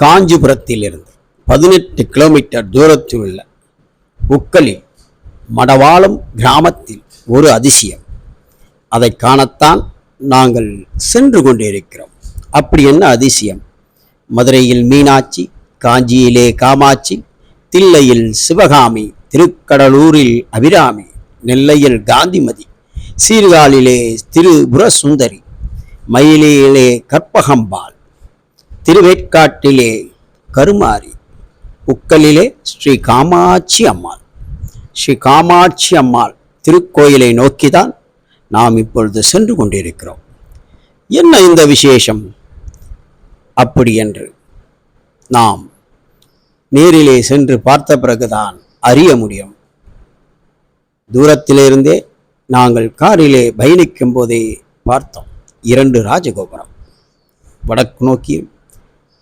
காஞ்சிபுரத்திலிருந்து 18 கிலோமீட்டர் தூரத்தில் உள்ள உக்கலில் மடவாளம் கிராமத்தில் ஒரு அதிசயம். அதை காணத்தான் நாங்கள் சென்று கொண்டிருக்கிறோம். அப்படி என்ன அதிசயம்? மதுரையில் மீனாட்சி, காஞ்சியிலே காமாட்சி, தில்லையில் சிவகாமி, திருக்கடலூரில் அபிராமி, நெல்லையில் காந்திமதி, சீர்காழிலே திரிபுர சுந்தரி, மயிலிலே கற்பகம்பாள், திருவேற்காட்டிலே கருமாரி, உக்கலிலே ஸ்ரீ காமாட்சி அம்மாள். ஸ்ரீ காமாட்சி அம்மாள் திருக்கோயிலை நோக்கிதான் நாம் இப்பொழுது சென்று கொண்டிருக்கிறோம். என்ன இந்த விசேஷம்? அப்படி என்று நாம் நேரிலே சென்று பார்த்த பிறகுதான் அறிய முடியும். தூரத்திலிருந்தே நாங்கள் காரிலே பயணிக்கும் போதே பார்த்தோம். 2 ராஜகோபுரம் வடக்கு நோக்கியும்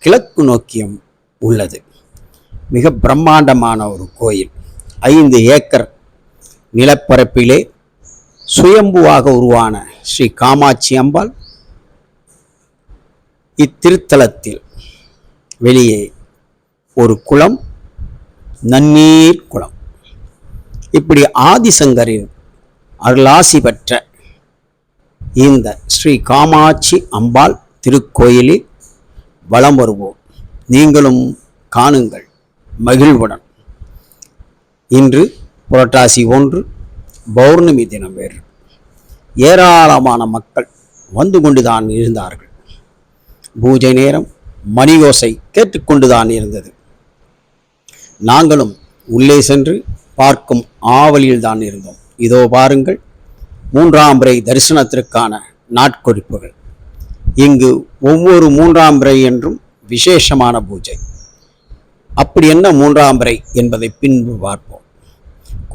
கிழக்கு நோக்கியும் உள்ளது. மிக பிரம்மாண்டமான ஒரு கோயில். 5 ஏக்கர் நிலப்பரப்பிலே சுயம்புவாக உருவான ஸ்ரீ காமாட்சி அம்பாள் இத்திருத்தலத்தில் வெளியே ஒரு குளம், நன்னீர் குளம். இப்படி ஆதிசங்கரின் அருளாசி பெற்ற இந்த ஸ்ரீ காமாட்சி அம்பாள் திருக்கோயிலில் வலம் வருவோம். நீங்களும் காணுங்கள் மகிழ்வுடன். இன்று புரட்டாசி 1 பௌர்ணமி தினம் வேறு. ஏராளமான மக்கள் வந்து கொண்டுதான் இருந்தார்கள். பூஜை நேரம் மணி ஓசை கேட்டுக்கொண்டுதான் இருந்தது. நாங்களும் உள்ளே சென்று பார்க்கும் ஆவலில் தான் இருந்தோம். இதோ பாருங்கள், 3ஆம் பிறை தரிசனத்திற்கான நாட்குறிப்புகள். இங்கு ஒவ்வொரு 3ஆம் பிறை என்றும் விசேஷமான பூஜை. அப்படி என்ன 3ஆம் பிறை என்பதை பின்பு பார்ப்போம்.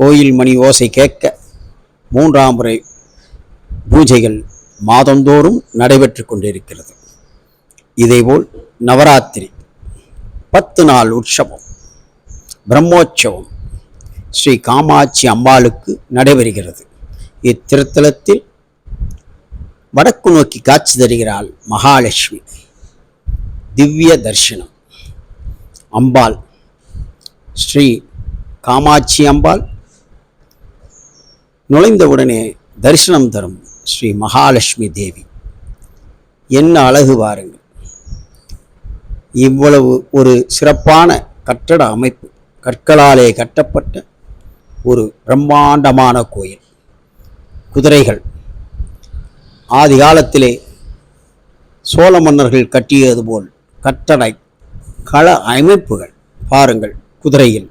கோயில் மணி ஓசை கேட்க 3ஆம் பிறை பூஜைகள் மாதந்தோறும் நடைபெற்று கொண்டிருக்கிறது. இதேபோல் நவராத்திரி 10 நாள் உற்சவம், பிரம்மோற்சவம் ஸ்ரீ காமாட்சி அம்பாளுக்கு நடைபெறுகிறது. இத்திருத்தலத்தில் வடக்கு நோக்கி காட்சி தருகிறாள் மகாலட்சுமி. திவ்ய தரிசனம். அம்பாள் ஸ்ரீ காமாட்சி அம்பாள் நுழைந்தவுடனே தரிசனம் தரும் ஸ்ரீ மகாலட்சுமி தேவி. என்ன அழகு பாருங்கள்! இவ்வளவு ஒரு சிறப்பான கட்டட அமைப்பு, கற்களாலே கட்டப்பட்ட ஒரு பிரம்மாண்டமான கோயில். குதிரைகள் ஆதி காலத்திலே சோழ மன்னர்கள் கட்டியது போல் கட்டடை கள அமைப்புகள் பாருங்கள். குதிரையில்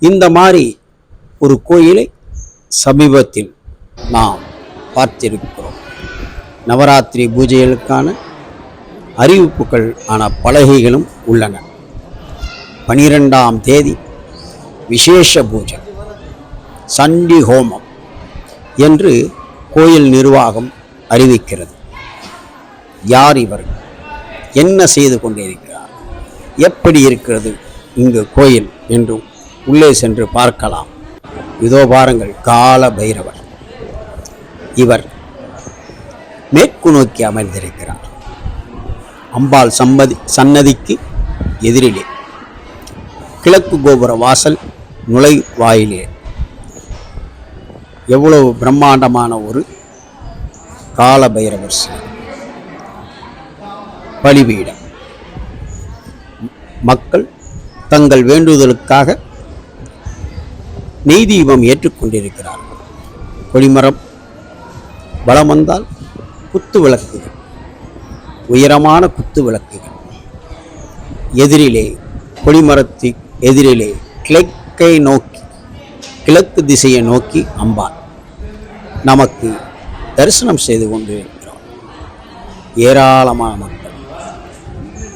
இந்த மாதிரி ஒரு கோயிலை சமீபத்தில் நாம் பார்த்திருக்கிறோம். நவராத்திரி பூஜைகளுக்கான அறிவிப்புகள் ஆன பலகைகளும் உள்ளன. 12ஆம் தேதி விசேஷ பூஜை, சண்டி ஹோமம் என்று கோயில் நிர்வாகம் அறிவிக்கிறது. யார் இவர்? என்ன செய்து கொண்டிருக்கிறார்? எப்படி இருக்கிறது இங்கு கோயில் என்று உள்ளே சென்று பார்க்கலாம். இதோ பாருங்கள், கால பைரவர். இவர் மேற்கு நோக்கி அமர்ந்திருக்கிறார். அம்பாள் சன்னதிக்கு எதிரிலே கிழக்கு கோபுர வாசல் நுழைவாயிலே எவ்வளவு பிரம்மாண்டமான ஒரு கால பைரவர் சிலை. பலிபீடம். மக்கள் தங்கள் வேண்டுதலுக்காக நெய் தீபம் ஏற்றுக்கொண்டிருக்கிறார்கள். கொடிமரம் வலம் வந்தால் குத்து விளக்குகள், உயரமான குத்து விளக்குகள். எதிரிலே கொடிமரத்து எதிரிலே கிழக்கை நோக்கி, கிழக்கு திசையை நோக்கி அம்பாள் நமக்கு தரிசனம் செய்து கொண்டிருக்கிறோம். ஏராளமான மக்கள்.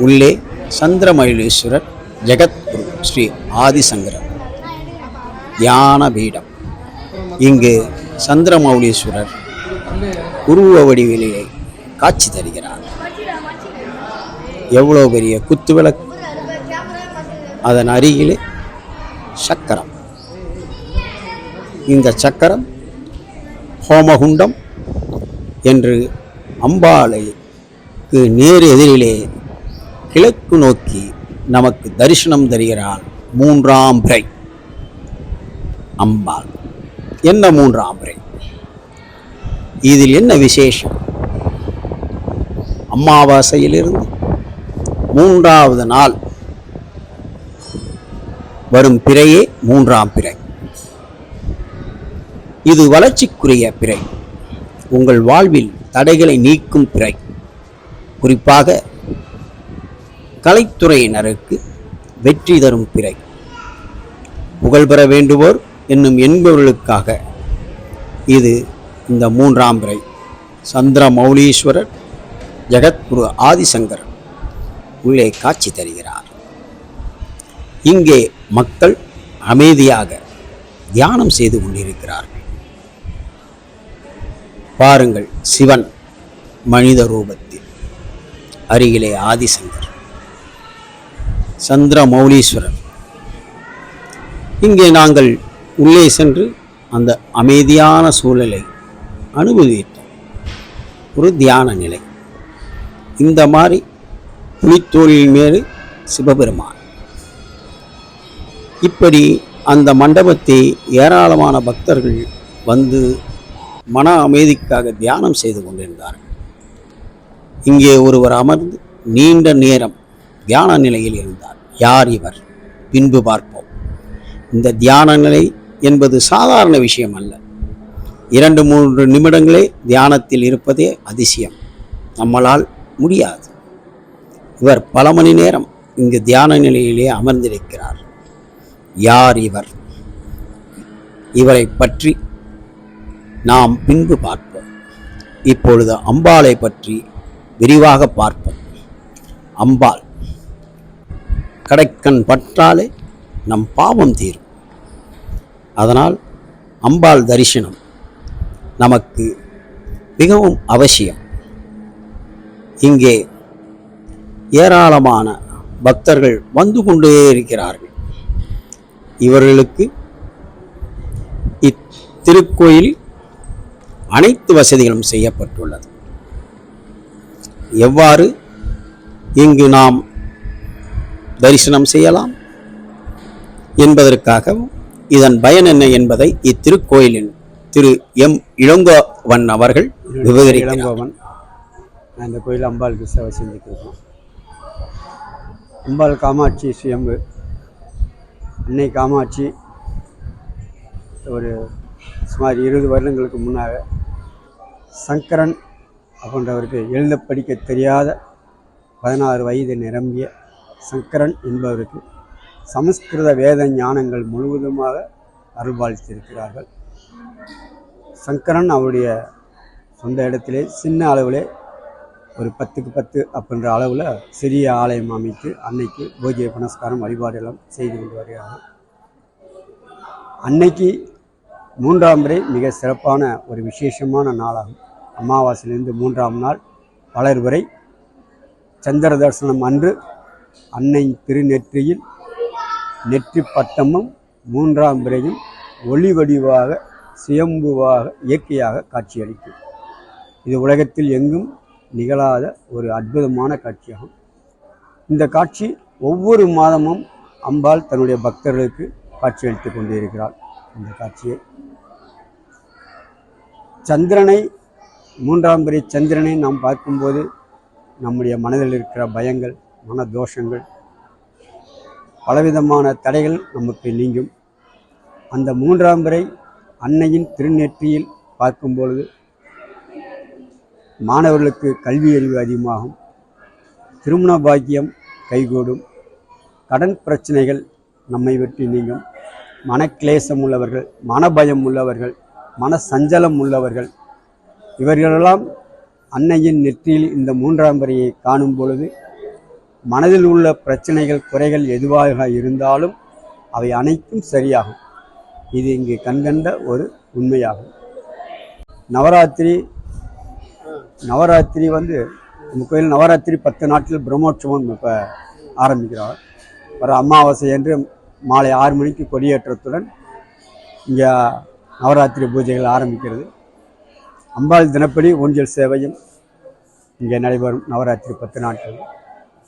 உள்ளே சந்திரமௌலீஸ்வரர், ஜெகத்குரு ஸ்ரீ ஆதிசங்கரர் தியான பீடம். இங்கு சந்திரமௌலீஸ்வரர் உருவ வடிவிலே காட்சி தருகிறார். எவ்வளோ பெரிய குத்து விளக்கு! அதன் அருகிலே சக்கரம். இந்த சக்கரம் ஹோமகுண்டம் என்று அம்பாளுக்கு நேர் எதிரிலே கிழக்கு நோக்கி நமக்கு தரிசனம் தருகிறாள் மூன்றாம் பிறை அம்பாள். என்ன மூன்றாம் பிறை? இதில் என்ன விசேஷம்? அமாவாசையிலிருந்து மூன்றாவது நாள் வரும் பிறையே மூன்றாம் பிறை. இது வளர்ச்சிக்குரிய பிறை, உங்கள் வாழ்வில் தடைகளை நீக்கும் பிறை. குறிப்பாக கலைத்துறையினருக்கு வெற்றி தரும் பிறை. புகழ்பெற வேண்டுவோர் என்னும் என்பவர்களுக்காக இது இந்த மூன்றாம் பிறை. சந்திர மௌலீஸ்வரர் ஜெகத்குரு ஆதிசங்கர் உள்ளே காட்சி தருகிறார். இங்கே மக்கள் அமைதியாக தியானம் செய்து கொண்டிருக்கிறார்கள். பாருங்கள், சிவன் மனித ரூபத்தில், அருகிலே ஆதிசங்கர், சந்திர மௌலீஸ்வரர். இங்கே நாங்கள் உள்ளே சென்று அந்த அமைதியான சூழலை அனுபவித்தோம். ஒரு தியான நிலை. இந்த மாதிரி புலித்தோளின் மேல் சிவபெருமான். இப்படி அந்த மண்டபத்தை ஏராளமான பக்தர்கள் வந்து மன அமைதிக்காக தியானம் செய்து கொண்டிருந்தார்கள். இங்கே ஒருவர் அமர்ந்து நீண்ட நேரம் தியான நிலையில் இருந்தார். யார் இவர்? பின்பு பார்ப்போம். இந்த தியான நிலை என்பது சாதாரண விஷயம் அல்ல. 2-3 நிமிடங்களே தியானத்தில் இருப்பதே அதிசயம். நம்மளால் முடியாது. இவர் பல மணி நேரம் இங்கு தியான நிலையிலே அமர்ந்திருக்கிறார். யார் இவர்? இவரை பற்றி நாம் பின்பு பார்ப்போம். இப்பொழுது அம்பாளை பற்றி விரிவாக பார்ப்போம். அம்பாள் கடைக்கண் பற்றாலே நம் பாவம் தீரும். அதனால் அம்பாள் தரிசனம் நமக்கு மிகவும் அவசியம். இங்கே ஏராளமான பக்தர்கள் வந்து கொண்டே இருக்கிறார்கள். இவர்களுக்கு இத்திருக்கோயில் அனைத்து வசதிகளும் செய்யப்பட்டுள்ளது. எவ்வாறு இங்கு நாம் தரிசனம் செய்யலாம் என்பதற்காகவும் இதன் பயன் என்ன என்பதை இத்திருக்கோயிலின் திரு எம் இளங்கோவன் அவர்கள் விவரிக்கிறார். இந்த கோயில் அம்பாளுக்கு சேவை செஞ்சுக்கிறோம். அம்பாள் காமாட்சி சுயம்பு. அன்னை காமாட்சி ஒரு சுமார் 20 வருடங்களுக்கு முன்னாக சங்கரன் அப்படின்றவருக்கு எழுத படிக்க தெரியாத 16 வயது நிரம்பிய சங்கரன் என்பவருக்கு சமஸ்கிருத வேத ஞானங்கள் முழுவதுமாக அருள்பாலித்திருக்கிறார்கள். சங்கரன் அவருடைய சொந்த இடத்திலே சின்ன அளவில் ஒரு 10க்கு 10 அப்படின்ற அளவில் சிறிய ஆலயம் அமைத்து அன்னைக்கு பூஜை புனஸ்காரம் வழிபாடெல்லாம் செய்து கொண்டு வருகிறார்கள். அன்னைக்கு 3ஆம் பிறை மிக சிறப்பான ஒரு விசேஷமான நாளாகும். அமாவாசையிலிருந்து 3ஆம் நாள் வளர்வரை சந்திர தரிசனம் அன்று அன்னை திருநெற்றியில் நெற்றி பட்டமும் 3ஆம் பிறையும் ஒளி வடிவாக சுயம்புவாக இயற்கையாக காட்சியளிக்கும். இது உலகத்தில் எங்கும் நிகழாத ஒரு அற்புதமான காட்சியாகும். இந்த காட்சி ஒவ்வொரு மாதமும் அம்பாள் தன்னுடைய பக்தர்களுக்கு காட்சியளித்து கொண்டிருக்கிறாள். இந்த காட்சியை சந்திரனை 3ஆம் பிறை சந்திரனை நாம் பார்க்கும்போது நம்முடைய மனதில் இருக்கிற பயங்கள், மன தோஷங்கள், பலவிதமான தடைகள் நமக்கு நீங்கும். அந்த 3ஆம் பிறை அன்னையின் திருநெற்றியில் பார்க்கும்பொழுது மாணவர்களுக்கு கல்வி அறிவு அதிகமாகும், திருமண பாக்கியம் கைகூடும், கடன் பிரச்சனைகள் நம்மை விட்டு நீங்கும், மனக்லேசம் உள்ளவர்கள், மனபயம் உள்ளவர்கள், மன சஞ்சலம் உள்ளவர்கள் இவர்களெல்லாம் அன்னையின் நெற்றியில் இந்த 3ஆம் பிறையை காணும் பொழுது மனதில் உள்ள பிரச்சனைகள் குறைகள் எதுவாக இருந்தாலும் அவை அனைத்தும் சரியாகும். இது இங்கு கண்கண்ட ஒரு உண்மையாகும். நவராத்திரி நம்ம கோயில் நவராத்திரி 10 நாட்கள் பிரம்மோற்சவம் இப்போ ஆரம்பிக்கிறார். வர அமாவாசை என்று மாலை 6 மணிக்கு கொடியேற்றத்துடன் இங்கே நவராத்திரி பூஜைகள் ஆரம்பிக்கிறது. அம்பாள் தினப்படி ஊஞ்சல் சேவையும் இங்கே நடைபெறும். நவராத்திரி 10 நாட்கள்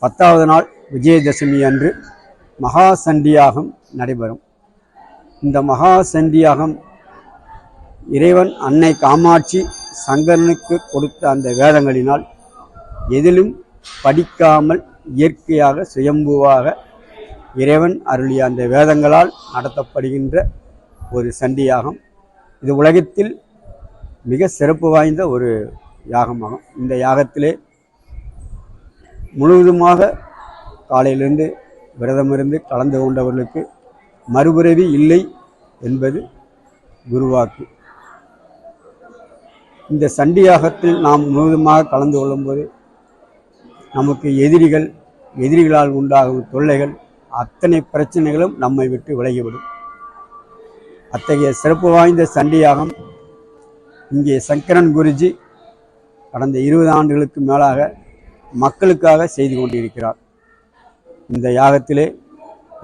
10வது நாள் விஜயதசமி அன்று மகா சண்டியாகம் நடைபெறும். இந்த மகா சண்டியாகம் இறைவன் அன்னை காமாட்சி சங்கரனுக்கு கொடுத்த அந்த வேதங்களினால் எதிலும் படிக்காமல் இயற்கையாக சுயம்புவாக இறைவன் அருளிய அந்த வேதங்களால் நடத்தப்படுகின்ற ஒரு சண்டியாகம். இது உலகத்தில் மிக சிறப்பு வாய்ந்த ஒரு யாகமாகும். இந்த யாகத்திலே முழுவதுமாக காலையிலிருந்து விரதமிருந்து கலந்து கொண்டவர்களுக்கு மறுபிறவி இல்லை என்பது குருவாக்கு. இந்த சண்டியாகத்தில் நாம் முழுவதுமாக கலந்து கொள்ளும்போது நமக்கு எதிரிகளால் உண்டாகும் தொல்லைகள் அத்தனை பிரச்சனைகளும் நம்மை விட்டு விலகிவிடும். அத்தகைய சிறப்பு வாய்ந்த சண்டியாகம் இங்கே சங்கரன் குருஜி கடந்த 20 ஆண்டுகளுக்கு மேலாக மக்களுக்காக செய்து கொண்டிருக்கிறார். இந்த யாகத்திலே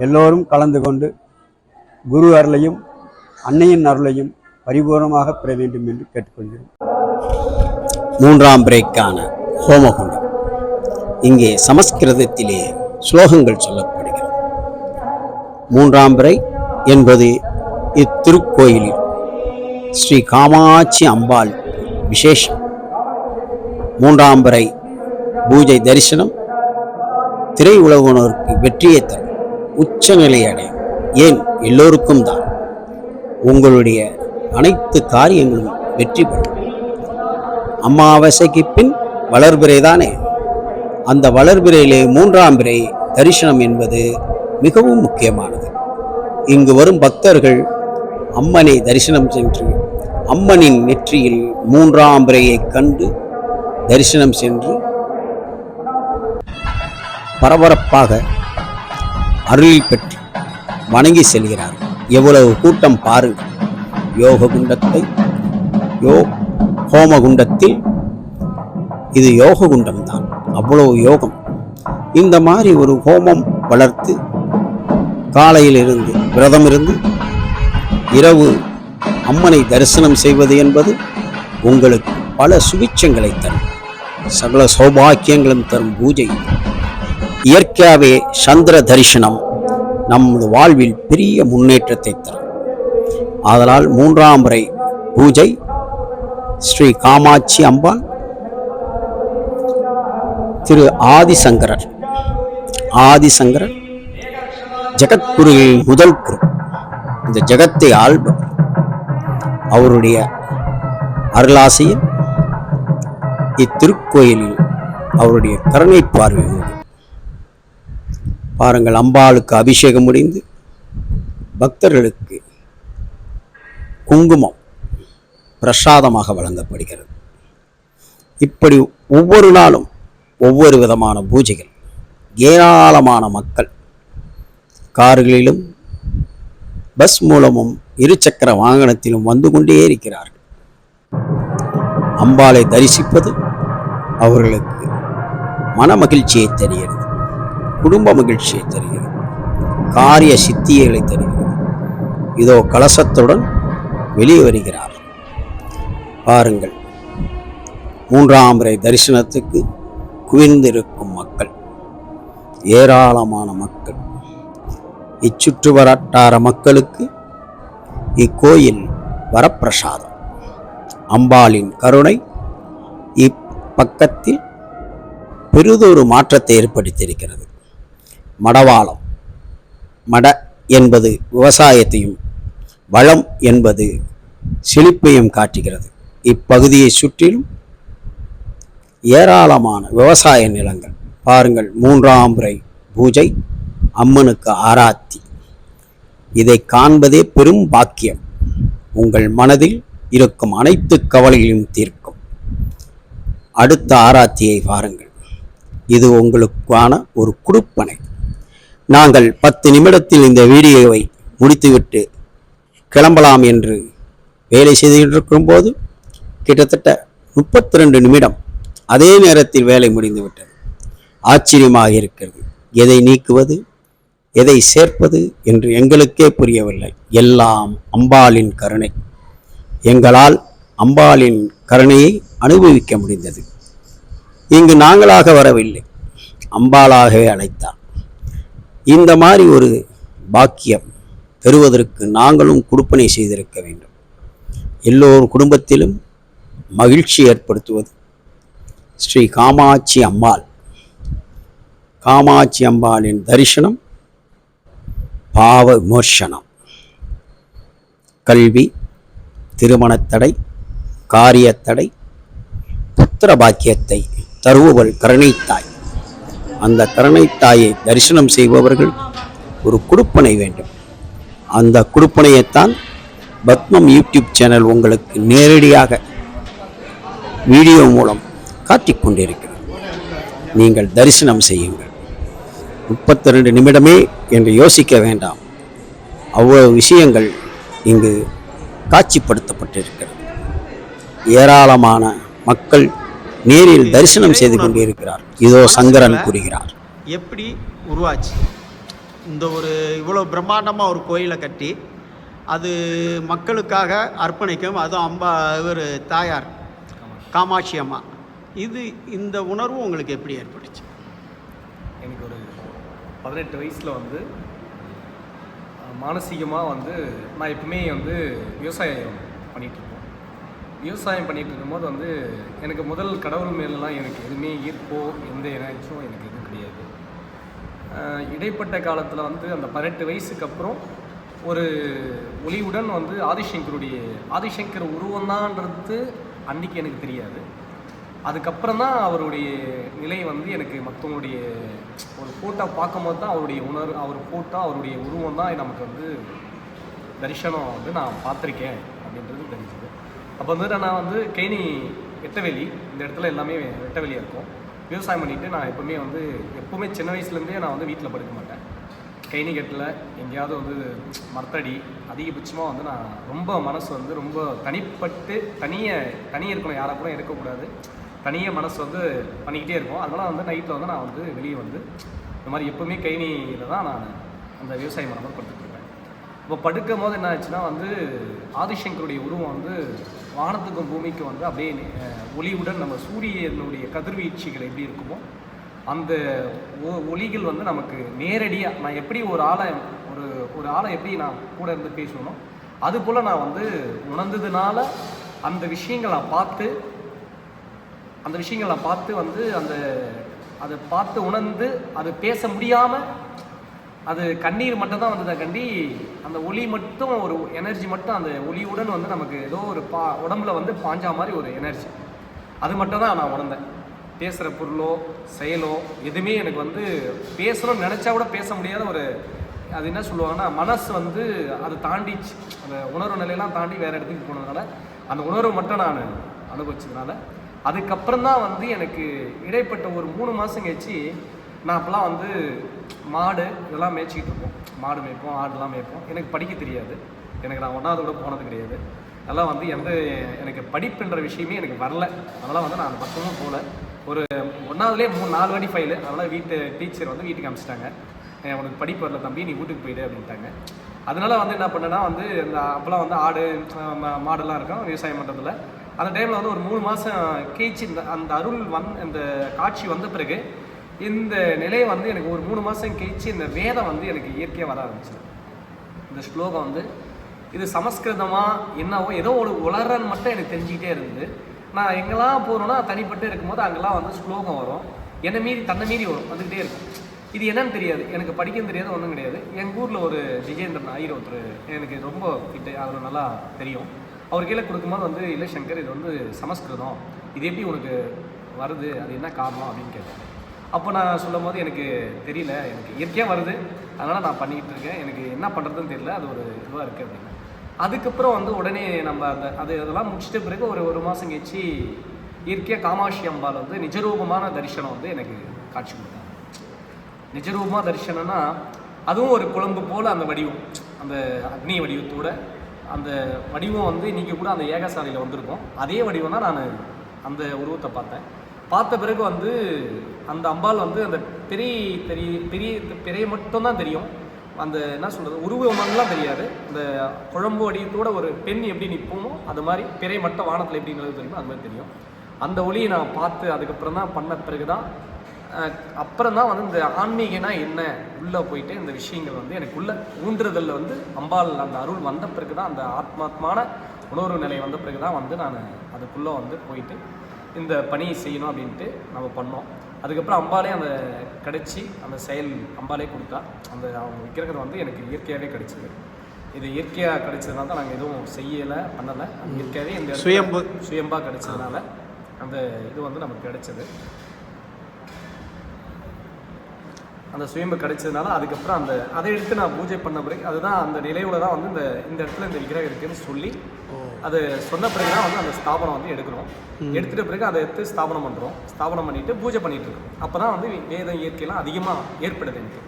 எல்லோரும் கலந்து கொண்டு குரு அருளையும் அன்னையின் அருளையும் பரிபூர்ணமாக பெற வேண்டும் என்று கேட்டுக்கொள்கிறேன். 3ஆம் பிறைக்கான ஹோமகுண்டம். இங்கே சமஸ்கிருதத்திலே ஸ்லோகங்கள் சொல்லப்படுகிறது. 3ஆம் பிறை என்பது இத்திருக்கோயிலில் ஸ்ரீ காமாட்சி அம்பாள் விசேஷம். 3ஆம் பிறை பூஜை தரிசனம் திரையுலகினருக்கு வெற்றியை தரும், உச்சநிலை அடையும். ஏன் எல்லோருக்கும் தான். உங்களுடைய அனைத்து காரியங்களும் வெற்றி பெறும். அமாவாசைக்கு பின் வளர்பிறை தானே. அந்த வளர்பிறையிலே 3ஆம் பிறை தரிசனம் என்பது மிகவும் முக்கியமானது. இங்கு வரும் பக்தர்கள் அம்மனை தரிசனம் சென்று அம்மனின் நெற்றியில் 3ஆம் பிறையை கண்டு தரிசனம் சென்று பரபரப்பாக அருள் பெற்று வணங்கி செல்கிறார். எவ்வளவு கூட்டம் பாருங்கள். ஹோமகுண்டத்தில் இது யோககுண்டம்தான். அவ்வளவு யோகம். இந்த மாதிரி ஒரு ஹோமம் வளர்த்து காலையிலிருந்து விரதமிருந்து இரவு அம்மனை தரிசனம் செய்வது என்பது உங்களுக்கு பல சுபிட்சங்களை தரும், சகல சௌபாக்கியங்களும் தரும் பூஜை. இயற்கையாகவே சந்திர தரிசனம் நமது வாழ்வில் பெரிய முன்னேற்றத்தை தரும். ஆதலால் 3ஆம் பிறை பூஜை ஸ்ரீ காமாட்சி அம்பாள், திரு ஆதிசங்கரர் ஜெகத்குருவின் முதல் குரு. இந்த ஜெகத்தை ஆள்பவர். அவருடைய அருளாசியில் இத்திருக்கோயிலில் அவருடைய கருணை பார்வையோடு பாருங்கள். அம்பாளுக்கு அபிஷேகம் முடிந்து பக்தர்களுக்கு குங்குமம் பிரசாதமாக வழங்கப்படுகிறது. இப்படி ஒவ்வொரு நாளும் ஒவ்வொரு விதமான பூஜைகள். ஏராளமான மக்கள் கார்களிலும் பஸ் மூலமும் இருசக்கர வாகனத்திலும் வந்து கொண்டே இருக்கிறார்கள். அம்பாளை தரிசிப்பது அவர்களுக்கு மன மகிழ்ச்சியை தருகிறது, குடும்ப மகிழ்ச்சியை தருகிறது, காரிய சித்திகளை தருகிறது. இதோ கலசத்துடன் வெளியே வருகிறார். பாருங்கள், 3ஆம் பிறை தரிசனத்துக்கு குவிந்திருக்கும் மக்கள், ஏராளமான மக்கள். இச்சுற்று வட்டார மக்களுக்கு இக்கோயில் வரப்பிரசாதம். அம்பாளின் கருணை இப்பக்கத்தில் பெரிதொரு மாற்றத்தை ஏற்படுத்தியிருக்கிறது. மடவாளம். மட என்பது விவசாயத்தையும், வளம் என்பது செழிப்பையும் காட்டுகிறது. இப்பகுதியை சுற்றிலும் ஏராளமான விவசாய நிலங்கள். பாருங்கள், 3ஆம் பிறை பூஜை, அம்மனுக்கு ஆராத்தி. இதை காண்பதே பெரும் பாக்கியம். உங்கள் மனதில் இருக்கும் அனைத்து கவலைகளையும் தீர்க்கும். அடுத்த ஆராத்தியை பாருங்கள். இது உங்களுக்கான ஒரு குடுப்பனை. நாங்கள் 10 நிமிடத்தில் இந்த வீடியோவை முடித்துவிட்டு கிளம்பலாம் என்று வேலை செய்து கொண்டிருக்கும் போது கிட்டத்தட்ட 32 நிமிடம் அதே நேரத்தில் வேலை முடிந்துவிட்டது. ஆச்சரியமாக இருக்கிறது. எதை நீக்குவது, எதை சேர்ப்பது என்று எங்களுக்கே புரியவில்லை. எல்லாம் அம்பாளின் கருணை. எங்களால் அம்பாளின் கருணையை அனுபவிக்க முடிந்தது. இங்கு நாங்களாக வரவில்லை, அம்பாளாகவே அழைத்தார். இந்த மாதிரி ஒரு பாக்கியம் பெறுவதற்கு நாங்களும் கொடுப்பனை செய்திருக்க வேண்டும். எல்லோரும் குடும்பத்திலும் மகிழ்ச்சி ஏற்படுத்துவது ஸ்ரீ காமாட்சி அம்பாள். காமாட்சி அம்பாளின் தரிசனம் பாவ விமோசனம். கல்வி, திருமணத்தடை, காரியத்தடை, புத்திர பாக்கியத்தை தருபவள் கருணைத்தாய். அந்த கருணைத்தாயை தரிசனம் செய்பவர்கள் ஒரு கொடுப்பனை வேண்டும். அந்த கொடுப்பனையைத்தான் பத்மம் யூடியூப் சேனல் உங்களுக்கு நேரடியாக வீடியோ மூலம் காட்டிக் கொண்டிருக்கிறது. நீங்கள் தரிசனம் செய்யுங்கள். 32 நிமிடமே என்று யோசிக்க வேண்டாம். அவ்வளவு விஷயங்கள் இங்கு காட்சிப்படுத்தப்பட்டிருக்கிறது. ஏராளமான மக்கள் நேரில் தரிசனம் செய்து கொண்டிருக்கிறார். இதோ சங்கரன் கூறுகிறார். எப்படி உருவாச்சு? இந்த ஒரு இவ்வளோ பிரம்மாண்டமாக ஒரு கோயிலை கட்டி அது மக்களுக்காக அர்ப்பணிக்கும், அதுவும் இவர் தாயார் காமாட்சி அம்மா, இந்த உணர்வு உங்களுக்கு எப்படி ஏற்பட்டுச்சு? எனக்கு ஒரு 18 வயசில் வந்து மானசீகமாக வந்து நான் எப்பவுமே வந்து விவசாயம் பண்ணிகிட்ருப்போம். விவசாயம் பண்ணிகிட்டு இருக்கும்போது வந்து எனக்கு முதல் கடவுள் மேலெலாம் எனக்கு எதுவுமே ஈர்ப்போ எந்த எனர்ஜியும் எனக்கு எதுவும் கிடையாது. இடைப்பட்ட காலத்தில் வந்து அந்த 18 வயசுக்கு அப்புறம் ஒரு ஒளிவுடன் வந்து ஆதிசங்கர் உருவம்தான்றது அன்றைக்கி எனக்கு தெரியாது. அதுக்கப்புறம் தான் அவருடைய நிலை வந்து எனக்கு மற்றவங்களுடைய ஒரு ஃபோட்டோ பார்க்கும்போது தான் அவருடைய அவர் ஃபோட்டோ அவருடைய உருவம் தான் நமக்கு வந்து தரிசனம் வந்து நான் பார்த்துருக்கேன் அப்படின்றது தெரிஞ்சுது. அப்போ வந்து நான் வந்து கேணி வெட்டவெளி, இந்த இடத்துல எல்லாமே வெட்டவெளியாக இருக்கும். விவசாயம் பண்ணிவிட்டு நான் எப்போவுமே சின்ன வயசுலேருந்தே நான் வந்து வீட்டில் படுக்க மாட்டேன். கைனி கட்டில் எங்கேயாவது வந்து மரத்தடி அதிகபட்சமாக வந்து நான் ரொம்ப மனசு வந்து ரொம்ப தனியாக இருக்கணும், யாராக கூட இருக்கக்கூடாது. தனியாக மனசு வந்து பண்ணிக்கிட்டே இருக்கும். அதனால் வந்து நைட்டில் வந்து நான் வந்து வெளியே வந்து இந்த மாதிரி எப்போவுமே கைனியில் தான் நான் அந்த விவசாய மரம் படுத்துட்ருப்பேன். இப்போ படுக்கும் போது என்ன ஆச்சுன்னா வந்து ஆதிசங்கருடைய உருவம் வந்து வானத்துக்கும் பூமிக்கும் வந்து அப்படியே ஒளியுடன் நம்ம சூரியனுடைய கதிர்வீழ்ச்சிகள் எப்படி இருக்குமோ அந்த ஒளிகள் வந்து நமக்கு நேரடியாக நான் எப்படி ஒரு ஆளை எப்படி நான் கூட இருந்து பேசணும் அதுபோல் நான் வந்து உணர்ந்ததுனால அந்த விஷயங்கள் நான் பார்த்து வந்து அதை பார்த்து உணர்ந்து அது பேச முடியாமல் அது கண்ணீர் மட்டும் தான் வந்ததை கண்டி அந்த ஒளி மட்டும் ஒரு எனர்ஜி மட்டும் அந்த ஒளியுடன் வந்து நமக்கு ஏதோ ஒரு உடம்புல வந்து பாஞ்சா மாதிரி ஒரு எனர்ஜி அது மட்டும் தான் நான் உணர்ந்தேன். பேசுகிற பொருளோ செயலோ எதுவுமே எனக்கு வந்து பேசணும்னு நினச்சா கூட பேச முடியாத ஒரு அது என்ன சொல்லுவாங்கன்னா மனசு வந்து அது தாண்டிச்சு, அந்த உணர்வு நிலையெல்லாம் தாண்டி வேறு இடத்துக்கு போனதுனால அந்த உணர்வு மட்டும் நான் அனுபவிச்சதுனால அதுக்கப்புறம் தான் வந்து எனக்கு இடைப்பட்ட ஒரு 3 மாதம் கழிச்சு நான் அப்போலாம் வந்து மாடு இதெல்லாம் மேய்ச்சிக்கிட்டு இருப்போம். மாடு மேய்ப்போம், ஆடுலாம் மேய்ப்போம். எனக்கு படிக்க தெரியாது, நான் 1வது கூட போனது கிடையாது. அதெல்லாம் வந்து எனக்கு படிப்புன்ற விஷயமே எனக்கு வரல. அதெல்லாம் வந்து நான் அந்த பக்கமும் போகல. ஒரு 1வதுலேயே 3-4 வாட்டி ஃபைலு. அதனால் டீச்சர் வந்து வீட்டுக்கு அனுப்பிச்சிட்டாங்க. உனக்கு படிப்பு வரல தம்பி, நீ வீட்டுக்கு போயிடு அப்படின்ட்டாங்க. அதனால் வந்து என்ன பண்ணேன்னா வந்து அப்போலாம் வந்து ஆடு மாடெல்லாம் இருக்கும் விவசாயம் பண்ணுறதுல. அந்த டைமில் வந்து ஒரு 3 மாதம் கழிச்சு அந்த அருள் இந்த காட்சி வந்த பிறகு இந்த நிலையை வந்து எனக்கு ஒரு 3 மாதம் கழிச்சு இந்த வேதம் வந்து எனக்கு இயற்கையாக வர ஆரம்பிச்சிது. இந்த ஸ்லோகம் வந்து இது சமஸ்கிருதமாக என்னவோ ஏதோ ஒரு உலரன்னு மட்டும் எனக்கு தெரிஞ்சுக்கிட்டே இருந்தது. நான் எங்கெல்லாம் போகிறோன்னா தனிப்பட்டு இருக்கும்போது அங்கெல்லாம் வந்து ஸ்லோகம் வரும், என்னை மீறி தன்னை மீறி வரும், வந்துக்கிட்டே இருக்கும். இது என்னன்னு தெரியாது, எனக்கு படிக்கவும் தெரியாது, ஒன்றும் கிடையாது. எங்கள் ஊரில் ஒரு ஜிஜேந்திரன் ஐயர் ஒருத்தர் எனக்கு ரொம்ப அவர் நல்லா தெரியும். அவர் கீழே கொடுக்கும்போது வந்து இல்லை சங்கர், இது வந்து சமஸ்கிருதம், இது எப்படி உனக்கு வருது, அது என்ன காரணம் அப்படின்னு கேட்டேன். அப்போ நான் சொல்லும் போது எனக்கு தெரியல, எனக்கு இயற்கையாக வருது, அதனால் நான் பண்ணிக்கிட்டு இருக்கேன், எனக்கு என்ன பண்ணுறதுன்னு தெரியல, அது ஒரு இதுவாக இருக்குது அப்படின்னு. அதுக்கப்புறம் வந்து உடனே நம்ம அதெல்லாம் முடிச்சிட்ட பிறகு ஒரு மாதம் கழிச்சு இயற்கையாக காமாட்சி அம்பாள் வந்து நிஜரூபமான தரிசனம் வந்து எனக்கு காட்சி கொடுத்தாங்க. நிஜரூபமாக தரிசனம்னா அதுவும் ஒரு குழம்பு போல் அந்த வடிவம், அந்த அக்னி வடிவத்தோட அந்த வடிவம் வந்து இன்றைக்கி கூட அந்த ஏகசாலையில் வந்திருக்கும். அதே வடிவம் தான் நான் அந்த உருவத்தை பார்த்த பிறகு வந்து அந்த அம்பாள் வந்து அந்த பெரிய மட்டும்தான் தெரியும். அந்த என்ன சொல்கிறது உருவமெல்லாம் தெரியாது. அந்த குழம்பு வடிவத்தோட ஒரு பெண் எப்படி நிற்போமோ அது மாதிரி பிறை மட்டும் வானத்தில் எப்படி நிலவு தெரியுமோ அது மாதிரி தெரியும். அந்த ஒளியை நான் பார்த்து அதுக்கப்புறம் தான் பண்ண பிறகு தான் அப்புறம் தான் வந்து இந்த ஆன்மீகனா என்ன உள்ளே போயிட்டு இந்த விஷயங்கள் வந்து எனக்குள்ள ஊன்றுதலில் வந்து அம்பாள் அந்த அருள் வந்த பிறகு தான், அந்த ஆத்மாத்மான உணர்வு நிலை வந்த பிறகு தான் வந்து நான் அதுக்குள்ளே வந்து போயிட்டு இந்த பணியை செய்யணும் அப்படின்ட்டு நம்ம பண்ணோம். அதுக்கப்புறம் அம்பாலே அந்த கிடைச்சி அந்த செயல் அம்பாலே கொடுத்தா. அந்த அவங்க விற்கிறது வந்து எனக்கு இயற்கையாகவே கிடைச்சிது. இது இயற்கையாக கிடைச்சதுனால தான் நாங்கள் எதுவும் செய்யலை, பண்ணலை. அந்த இயற்கையாகவே இந்த சுயம்பாக கிடைச்சதுனால அந்த இது வந்து நமக்கு கிடைச்சது. அந்த சுயம்பு கிடைச்சதுனால அதுக்கப்புறம் அதை எடுத்து நான் பூஜை பண்ண பிறகு அதுதான் அந்த நிலையோட தான் வந்து இந்த இடத்துல இந்த விக்கிரகம் இருக்குதுன்னு சொல்லி அது சொன்ன பிறகு தான் வந்து அந்த ஸ்தாபனம் வந்து எடுக்கிறோம். எடுத்துகிட்ட பிறகு அதை எடுத்து ஸ்தாபனம் பண்ணுறோம். ஸ்தாபனம் பண்ணிவிட்டு பூஜை பண்ணிகிட்டு இருக்கோம். அப்போ தான் வந்து வேதம் இயற்கையெல்லாம் அதிகமாக ஏற்படுது எனக்கு.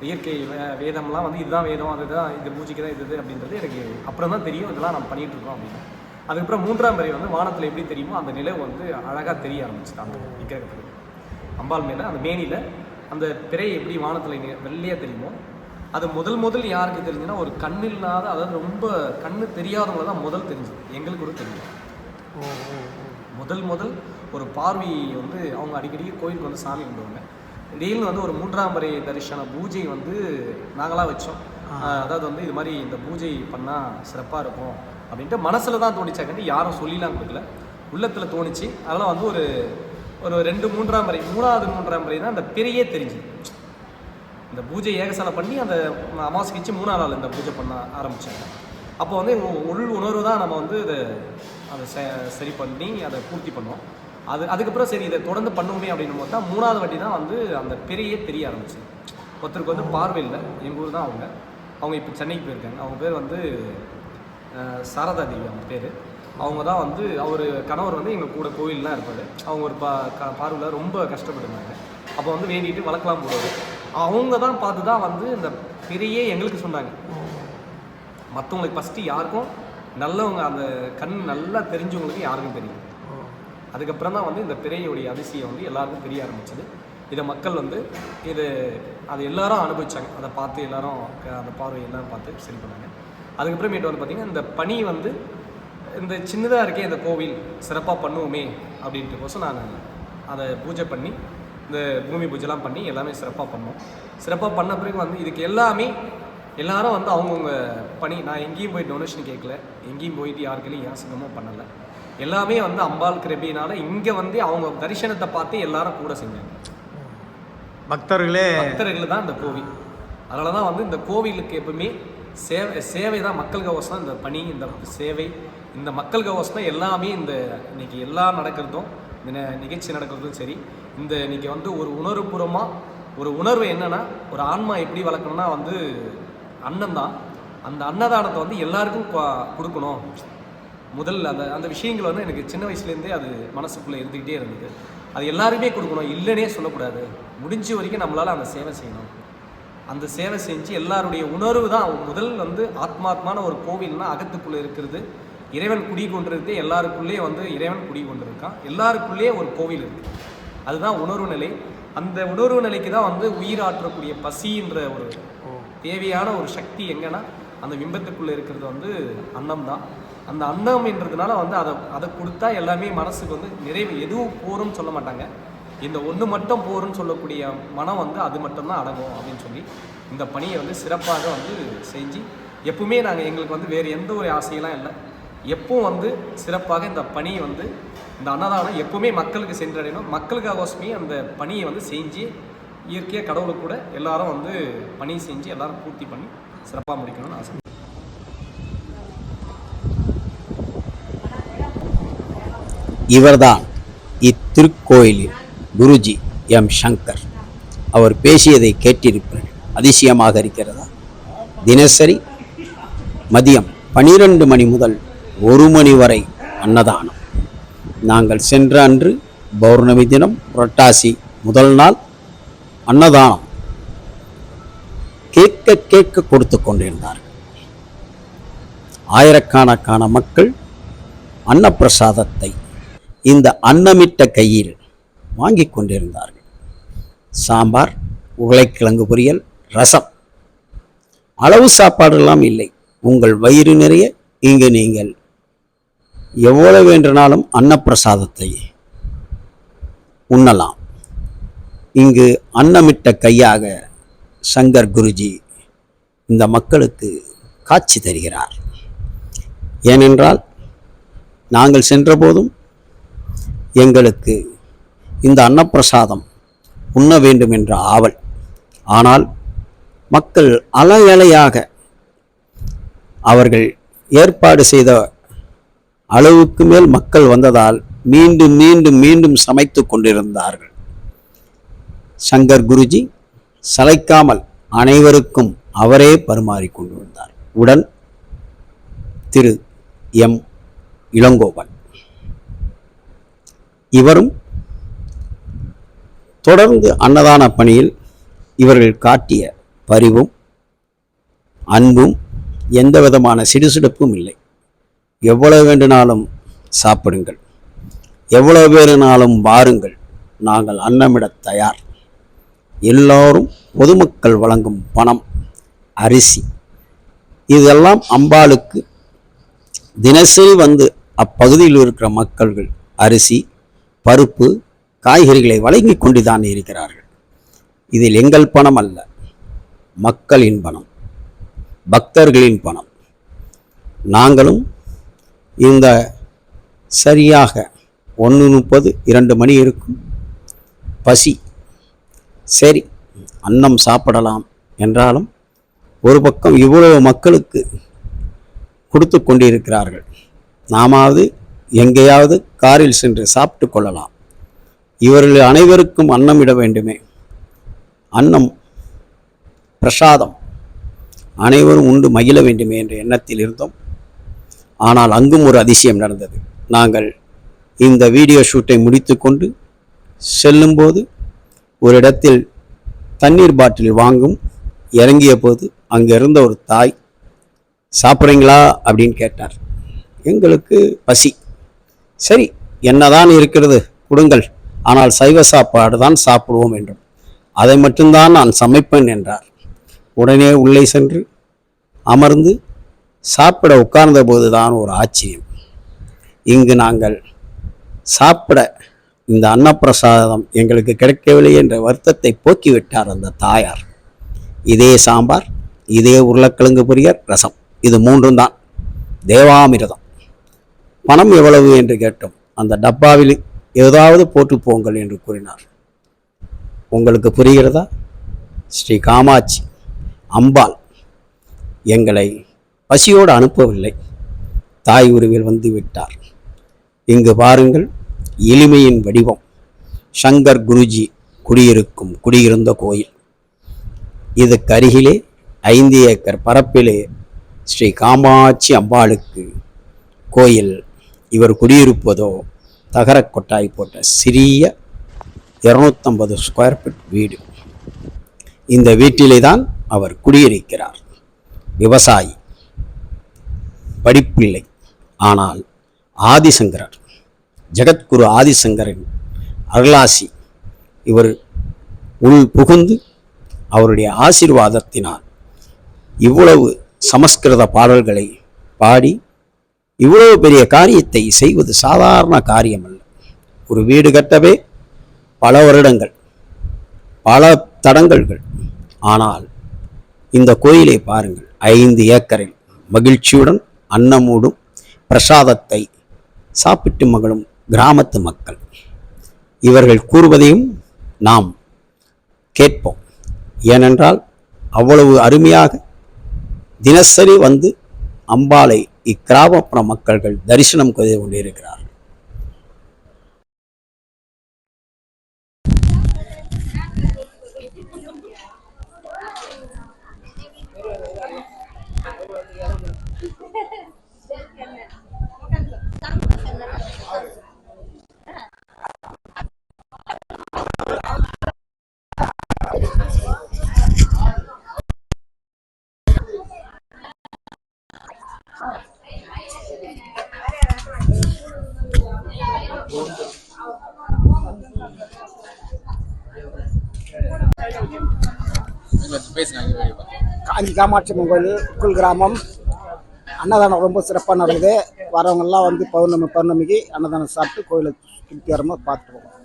இயற்கை வேதம்லாம் வந்து இதுதான் வேதம், அதுதான் இது பூஜைக்கு தான் இது அப்படின்றது எனக்கு அப்புறம் தான் தெரியும் இதெல்லாம் நம்ம பண்ணிகிட்டு இருக்கோம் அப்படின்னு. அதுக்கப்புறம் 3ஆம் பிறை வந்து வானத்தில் எப்படி தெரியுமோ அந்த நிலை வந்து அழகாக தெரிய ஆரம்பிச்சுட்டாங்க விக்கிரகத்துக்கு. அம்பாள் மேலே அந்த மேனியில் அந்த பிறை எப்படி வானத்தில் வெள்ளையாக தெரியுமோ அது முதல் யாருக்கு தெரிஞ்சுன்னா ஒரு கண் இல்லாத, அதாவது ரொம்ப கண்ணு தெரியாதவங்க தான் முதல் தெரிஞ்சுது. எங்களுக்கு கூட தெரியும். முதல் ஒரு பார்வை வந்து அவங்க அடிக்கடி கோயிலுக்கு வந்து சாமி கும்பிடுவாங்க. திடீர்னு வந்து ஒரு 3ஆம் பிறை தரிசன பூஜை வந்து நாங்களாக வச்சோம். அதாவது வந்து இது மாதிரி இந்த பூஜை பண்ணால் சிறப்பாக இருக்கும் அப்படின்ட்டு மனசில் தான் தோணிச்சாக்கண்டி, யாரும் சொல்லிலாம் கொடுக்கல, உள்ளத்தில் தோணிச்சு. அதெல்லாம் வந்து ஒரு 2-3ஆம் பிறை 3ஆம் பிறை தான் அந்த பிறையே தெரிஞ்சுது. இந்த பூஜை ஏகசாலை பண்ணி அந்த அமாவாசைக்கு வச்சு 3ஆம் நாள் இந்த பூஜை பண்ண ஆரம்பித்தாங்க. அப்போ வந்து உள் உணர்வு தான் நம்ம வந்து அதை சரி பண்ணி அதை பூர்த்தி பண்ணுவோம். அதுக்கப்புறம் சரி இதை தொடர்ந்து பண்ணுவோமே அப்படின்னு போது தான் 3ஆவது வாட்டி தான் வந்து அந்த பெரிய தெரிய ஆரம்பிச்சு. ஒருத்தருக்கு வந்து பார்வை இல்லை, எங்கள் ஊர் தான் அவங்க இப்போ சென்னைக்கு போயிருக்காங்க. அவங்க பேர் வந்து சாரதா தேவி, அவங்க பேர். அவங்க தான் வந்து அவர் கணவர் வந்து எங்கள் கூட கோயிலெலாம் இருப்பார். அவங்க ஒரு பார்வையில் ரொம்ப கஷ்டப்பட்டுருந்தாங்க. அப்போ வந்து வேண்டிட்டு வளர்க்கலாம் போடுவார். அவங்க தான் பார்த்து தான் வந்து இந்த பெரிய எங்களுக்கு சொன்னாங்க. மற்றவங்களுக்கு ஃபஸ்ட்டு யாருக்கும் நல்லவங்க அந்த கண் நல்லா தெரிஞ்சவங்களுக்கு யாருக்கும் தெரியும். அதுக்கப்புறம் தான் வந்து இந்த பிறையுடைய அதிசயம் வந்து எல்லாருக்கும் தெரிய ஆரம்பிச்சது. இதை மக்கள் வந்து அது எல்லாரும் அனுபவிச்சாங்க. அதை பார்த்து எல்லாரும் அந்த பார்வை எல்லாரும் பார்த்து சரி பண்ணாங்க. அதுக்கப்புறமேட்டு வந்து பார்த்திங்கன்னா இந்த பணி வந்து இந்த சின்னதாக இருக்கே இந்த கோவில் சிறப்பாக பண்ணுவோமே அப்படின்ட்டு நான் அதை பூஜை பண்ணி இந்த பூமி பூஜைலாம் பண்ணி எல்லாமே சிறப்பாக பண்ணோம். சிறப்பாக பண்ண பிறகு வந்து இதுக்கு எல்லாரும் வந்து அவங்கவுங்க பணி, நான் எங்கேயும் போய் டொனேஷன் கேட்கல, எங்கேயும் போயிட்டு யாருக்கையும் யாசகமும் பண்ணலை. எல்லாமே வந்து அம்பாள் கிருபையினால இங்கே வந்து அவங்க தரிசனத்தை பார்த்து எல்லாரும் கூட செஞ்சாங்க. பக்தர்கள் தான் இந்த கோவில். அதனால தான் வந்து இந்த கோவிலுக்கு எப்பவுமே சேவை தான், மக்கள் கவசம். இந்த பணி, இந்த சேவை, இந்த மக்கள் கவசம் எல்லாமே இந்த இன்னைக்கு எல்லாம் நடக்கிறதும், இந்த நிகழ்ச்சி நடக்கிறதும் சரி, இந்த இன்னைக்கு வந்து ஒரு உணர்வுபூர்வமாக ஒரு உணர்வு என்னென்னா, ஒரு ஆன்மா எப்படி வளர்க்கணும்னா வந்து அன்னம் தான். அந்த அன்னதானத்தை வந்து எல்லாருக்கும் கொடுக்கணும். முதல்ல அந்த விஷயங்கள் வந்து எனக்கு சின்ன வயசுலேருந்தே அது மனசுக்குள்ளே இருந்துக்கிட்டே இருந்தது. அது எல்லாருமே கொடுக்கணும், இல்லைன்னே சொல்லக்கூடாது. முடிஞ்ச வரைக்கும் நம்மளால் அந்த சேவை செய்யணும். அந்த சேவை செஞ்சு எல்லாருடைய உணர்வு தான் முதல் வந்து ஆத்மாத்மான ஒரு கோவில்னால் அகத்துக்குள்ளே இருக்கிறது. இறைவன் குடி கொண்டிருக்கே எல்லாருக்குள்ளேயே வந்து இறைவன் குடி கொண்டிருக்கான். எல்லாருக்குள்ளேயே ஒரு கோவில் இருக்குது. அதுதான் உணர்வு நிலை. அந்த உணர்வு நிலைக்கு தான் வந்து உயிராற்றக்கூடிய பசின்ற ஒரு தேவையான ஒரு சக்தி எங்கன்னா அந்த பிம்பத்துக்குள்ளே இருக்கிறது வந்து அன்னம் தான். அந்த அன்னம் என்றதுனால வந்து அதை கொடுத்தா எல்லாமே மனசுக்கு வந்து நிறைவு. எதுவும் போரும்னு சொல்ல மாட்டாங்க, இந்த ஒன்று மட்டும் போருன்னு சொல்லக்கூடிய மனம் வந்து அது மட்டும்தான் அடங்கும் அப்படின்னு சொல்லி இந்த பணியை வந்து சிறப்பாக வந்து செஞ்சு எப்பவுமே நாங்கள் எங்களுக்கு வந்து வேறு எந்த ஒரு ஆசையெல்லாம் இல்லை. எப்பவும் வந்து சிறப்பாக இந்த பணியை வந்து இந்த அன்னதானம் எப்பவுமே மக்களுக்கு சென்றடையணும். மக்களுக்காகவே அந்த பணியை வந்து செஞ்சு இயற்கையாக கடவுளுக்கு கூட எல்லாரும் வந்து பணி செஞ்சு எல்லாரும் பூர்த்தி பண்ணி சிறப்பாக முடிக்கணும்னு ஆசை. இவர்தான் இத்திருக்கோயிலின் குருஜி எம் சங்கர். அவர் பேசியதை கேட்டிருப்பீர்கள். அதிசயமாக இருக்கிறதா? தினசரி மதியம் 12 மணி முதல் 1 மணி வரை அன்னதானம். நாங்கள் சென்ற அன்று பௌர்ணமி தினம், புரட்டாசி முதல் நாள் அன்னதானம் கேட்க கொடுத்து கொண்டிருந்தார்கள். ஆயிரக்கணக்கான மக்கள் அன்னப்பிரசாதத்தை இந்த அன்னமிட்ட கையில் வாங்கி கொண்டிருந்தார்கள். சாம்பார், உருளைக்கிழங்கு பொரியல், ரசம், அளவு சாப்பாடெல்லாம் இல்லை. உங்கள் வயிறு நிறைய இங்கு நீங்கள் எவ்வளவு வேண்டுனாலும் அன்னப்பிரசாதத்தை உண்ணலாம். இங்கு அன்னமிட்ட கையாக சங்கர் குருஜி இந்த மக்களுக்கு காட்சி தருகிறார். ஏனென்றால் நாங்கள் சென்றபோதும் எங்களுக்கு இந்த அன்னப்பிரசாதம் உண்ண வேண்டும் என்ற ஆவல். ஆனால் மக்கள் அலை அலையாக அவர்கள் ஏற்பாடு செய்த அளவுக்கு மேல் மக்கள் வந்ததால் மீண்டும் மீண்டும் மீண்டும் சமைத்து கொண்டிருந்தார்கள். சங்கர் குருஜி சளைக்காமல் அனைவருக்கும் அவரே பரிமாறிக்கொண்டு வந்தார். உடன் திரு எம் இளங்கோவன் இவரும் தொடர்ந்து அன்னதான பணியில் இவர்கள் காட்டிய பரிவும் அன்பும் எந்த விதமான சிடுசிடுப்பும் இல்லை. எவ்வளவு வேண்டுனாலும் சாப்பிடுங்கள், எவ்வளவு வேணுனாலும் வாருங்கள், நாங்கள் அன்னமிட தயார். எல்லோரும் பொதுமக்கள் வழங்கும் பணம், அரிசி இதெல்லாம் அம்பாளுக்கு தினசரி வந்து அப்பகுதியில் இருக்கிற மக்கள்கள் அரிசி, பருப்பு, காய்கறிகளை வழங்கி கொண்டுதான் இருக்கிறார்கள். இதில் எங்கள் பணம் அல்ல, மக்களின் பணம், பக்தர்களின் பணம். நாங்களும் இந்த சரியாக 1:30 2 மணி இருக்கும், பசி, சரி அன்னம் சாப்பிடலாம் என்றாலும் ஒரு பக்கம் இவ்வளவு மக்களுக்கு கொடுத்து கொண்டிருக்கிறார்கள். நாமாவது எங்கேயாவது காரில் சென்று சாப்பிட்டு கொள்ளலாம். இவர்கள் அனைவருக்கும் அன்னமிட வேண்டுமே, அன்னம் பிரசாதம் அனைவரும் உண்டு மகிழ வேண்டுமே என்ற எண்ணத்தில் இருந்தோம். ஆனால் அங்கும் ஒரு அதிசயம் நடந்தது. நாங்கள் இந்த வீடியோ ஷூட்டை முடித்து கொண்டு செல்லும்போது ஒரு இடத்தில் தண்ணீர் பாட்டில் வாங்கும் இறங்கிய போது அங்கே இருந்த ஒரு தாய், சாப்பிட்றீங்களா அப்படின்னு கேட்டார். எங்களுக்கு பசி, சரி என்னதான் இருக்கிறது கொடுங்கள், ஆனால் சைவ சாப்பாடு தான் சாப்பிடுவோம் என்றும், அதை மட்டும்தான் நான் சமைப்பேன் என்றார். உடனே உள்ளே சென்று அமர்ந்து சாப்பிட உட்கார்ந்த போதுதான் ஒரு ஆச்சரியம். இங்கு நாங்கள் சாப்பிட இந்த அன்னப்பிரசாதம் எங்களுக்கு கிடைக்கவில்லை என்ற வருத்தத்தை போக்கிவிட்டார் அந்த தாயார். இதே சாம்பார், இதே உருளைக்கிழங்கு பொரியல், ரசம், இது 3 தான், தேவாமிர்தம். பணம் எவ்வளவு என்று கேட்டோம். அந்த டப்பாவில் ஏதாவது போட்டு போங்கள் என்று கூறினார். உங்களுக்கு புரிகிறதா? ஸ்ரீ காமாட்சி அம்பாள் எங்களை பசியோடு அனுப்பவில்லை, தாய் உருவில் வந்து விட்டார். இங்கு பாருங்கள், எளிமையின் வடிவம். சங்கர் குருஜி குடியிருந்த கோயில். இதுக்கு அருகிலே 5 ஏக்கர் பரப்பிலே ஸ்ரீ காமாட்சி அம்பாளுக்கு கோயில். இவர் குடியிருப்பதோ தகர கொட்டாய் போட்ட சிறிய 250 ஸ்கொயர் ஃபீட் வீடு. இந்த வீட்டிலே தான் அவர் குடியிருக்கிறார். விவசாயி, படிப்பில்லை. ஆனால் ஆதிசங்கரர், ஜெகத்குரு ஆதிசங்கரின் அருளாசி இவர் உள் புகுந்து அவருடைய ஆசீர்வாதத்தினால் இவ்வளவு சமஸ்கிருத பாடல்களை பாடி இவ்வளவு பெரிய காரியத்தை செய்வது சாதாரண காரியம் அல்ல. ஒரு வீடு கட்டவே பல வருடங்கள், பல தடங்கல்கள். ஆனால் இந்த கோயிலை பாருங்கள், 5 ஏக்கரில் மகிழ்ச்சியுடன் அன்னமூடும் பிரசாதத்தை சாப்பிட்டு மகளும் கிராமத்து மக்கள். இவர்கள் கூறுவதையும் நாம் கேட்போம். ஏனென்றால் அவ்வளவு அருமையாக தினசரி வந்து அம்பாளை இக்கிராமப்புற மக்கள்கள் தரிசனம் செய்து கொண்டிருக்கிறார்கள். காஞ்சி காமாட்சி அம்மன் கோயில் குள் கிராமம். அன்னதானம் ரொம்ப சிறப்பாக நடக்குது. வரவங்கெல்லாம் வந்து பௌர்ணமிக்கு அன்னதானம் சாப்பிட்டு கோயிலை சுற்றி வரமாக பார்த்துருவோம்.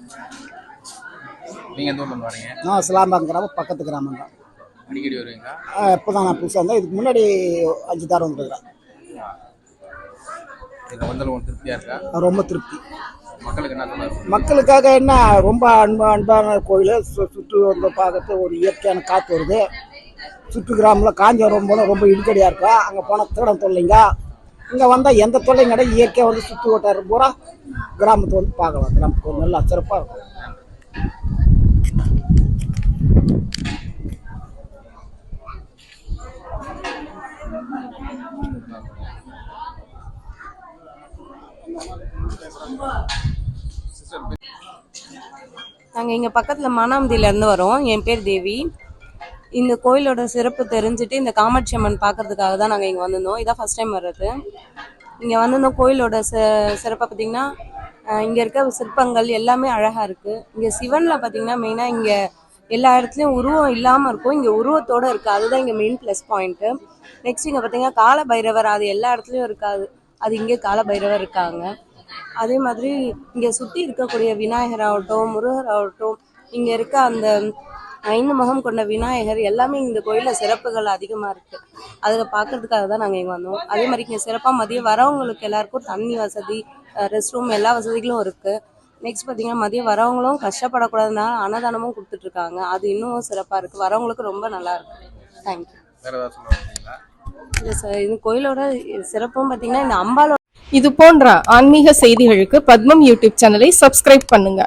நீங்கள் எந்த ஊர்லேருந்து வரீங்க? நான் சிலாம்பாங்க கிராமம், பக்கத்து கிராமம் தான். அடிக்கடி வருவீங்களா? இப்போ தான் நான் புதுசாக இருந்தேன். இதுக்கு முன்னாடி 5 தடவை வந்துருக்கிறேன். இதில் வந்தாலும் உங்களுக்கு திருப்தியாக இருக்கா? ரொம்ப திருப்தி. மக்களுக்கு என்ன சொல்லுவாங்க? மக்களுக்காக என்ன, ரொம்ப அன்பான கோயில். சுற்று வந்து பார்க்கறது ஒரு இயற்கையான காற்று வருது. சுற்று கிராமில் காஞ்சிபுரம் போனால் ரொம்ப இடுக்கடியாக இருக்கும். அங்கே போனால் திருடம் தொல்லைங்க. இங்கே வந்தால் எந்த தொல்லையும் கிடையாது. இயற்கையாக வந்து சுற்றி வட்டாரம் பூரா கிராமத்தை வந்து பார்க்கலாம். கிராமத்துக்கு நல்லா சிறப்பாக இருக்கும். நாங்கள் இங்கே பக்கத்தில் மானாமதியிலேருந்து வரோம். என் பேர் தேவி. இந்த கோயிலோட சிறப்பு தெரிஞ்சுட்டு இந்த காமாட்சி அம்மன் பார்க்கறதுக்காக தான் நாங்கள் இங்கே வந்திருந்தோம். இதான் ஃபஸ்ட் டைம் வர்றது. இங்கே வந்திருந்தோம். கோயிலோட சிறப்பை பார்த்திங்கன்னா இங்கே இருக்க சிற்பங்கள் எல்லாமே அழகாக இருக்குது. இங்கே சிவனில் பார்த்திங்கன்னா மெயினாக இங்கே எல்லா இடத்துலையும் உருவம் இல்லாமல் இருக்கும், இங்கே உருவத்தோடு இருக்குது. அதுதான் இங்கே மெயின் ப்ளஸ் பாயிண்ட்டு. நெக்ஸ்ட் இங்கே பார்த்திங்கன்னா கால பைரவர், அது எல்லா இடத்துலையும் இருக்காது, அது இங்கே கால பைரவர் இருக்காங்க. அதே மாதிரி இங்கே சுற்றி இருக்கக்கூடிய விநாயகர் ஆகட்டும், முருகர் ஆகட்டும், இங்கே இருக்க அந்த 5 முகம் கொண்ட விநாயகர் எல்லாமே இந்த கோயிலில் சிறப்புகள் அதிகமாக இருக்குது. அதில் பார்க்கறதுக்காக தான் நாங்கள் இங்கே வந்தோம். அதே மாதிரி இங்கே சிறப்பாக மதியம் வரவங்களுக்கு எல்லாருக்கும் தண்ணி வசதி, ரெஸ்ட் ரூம் எல்லா வசதிகளும் இருக்குது. நெக்ஸ்ட் பார்த்திங்கன்னா மதியம் வரவங்களும் கஷ்டப்படக்கூடாதுனால அன்னதானமும் கொடுத்துட்ருக்காங்க. அது இன்னும் சிறப்பாக இருக்குது. வரவங்களுக்கு ரொம்ப நல்லாயிருக்கு. தேங்க்யூ. வேறு ஏதாவது சொல்லுவாங்களா? இல்லை சார், இந்த கோயிலோட சிறப்பும் பார்த்திங்கன்னா இந்த அம்பாலோட இது போன்ற ஆன்மீக செய்திகளுக்கு பத்மம் யூடியூப் சேனலை சப்ஸ்கிரைப் பண்ணுங்க.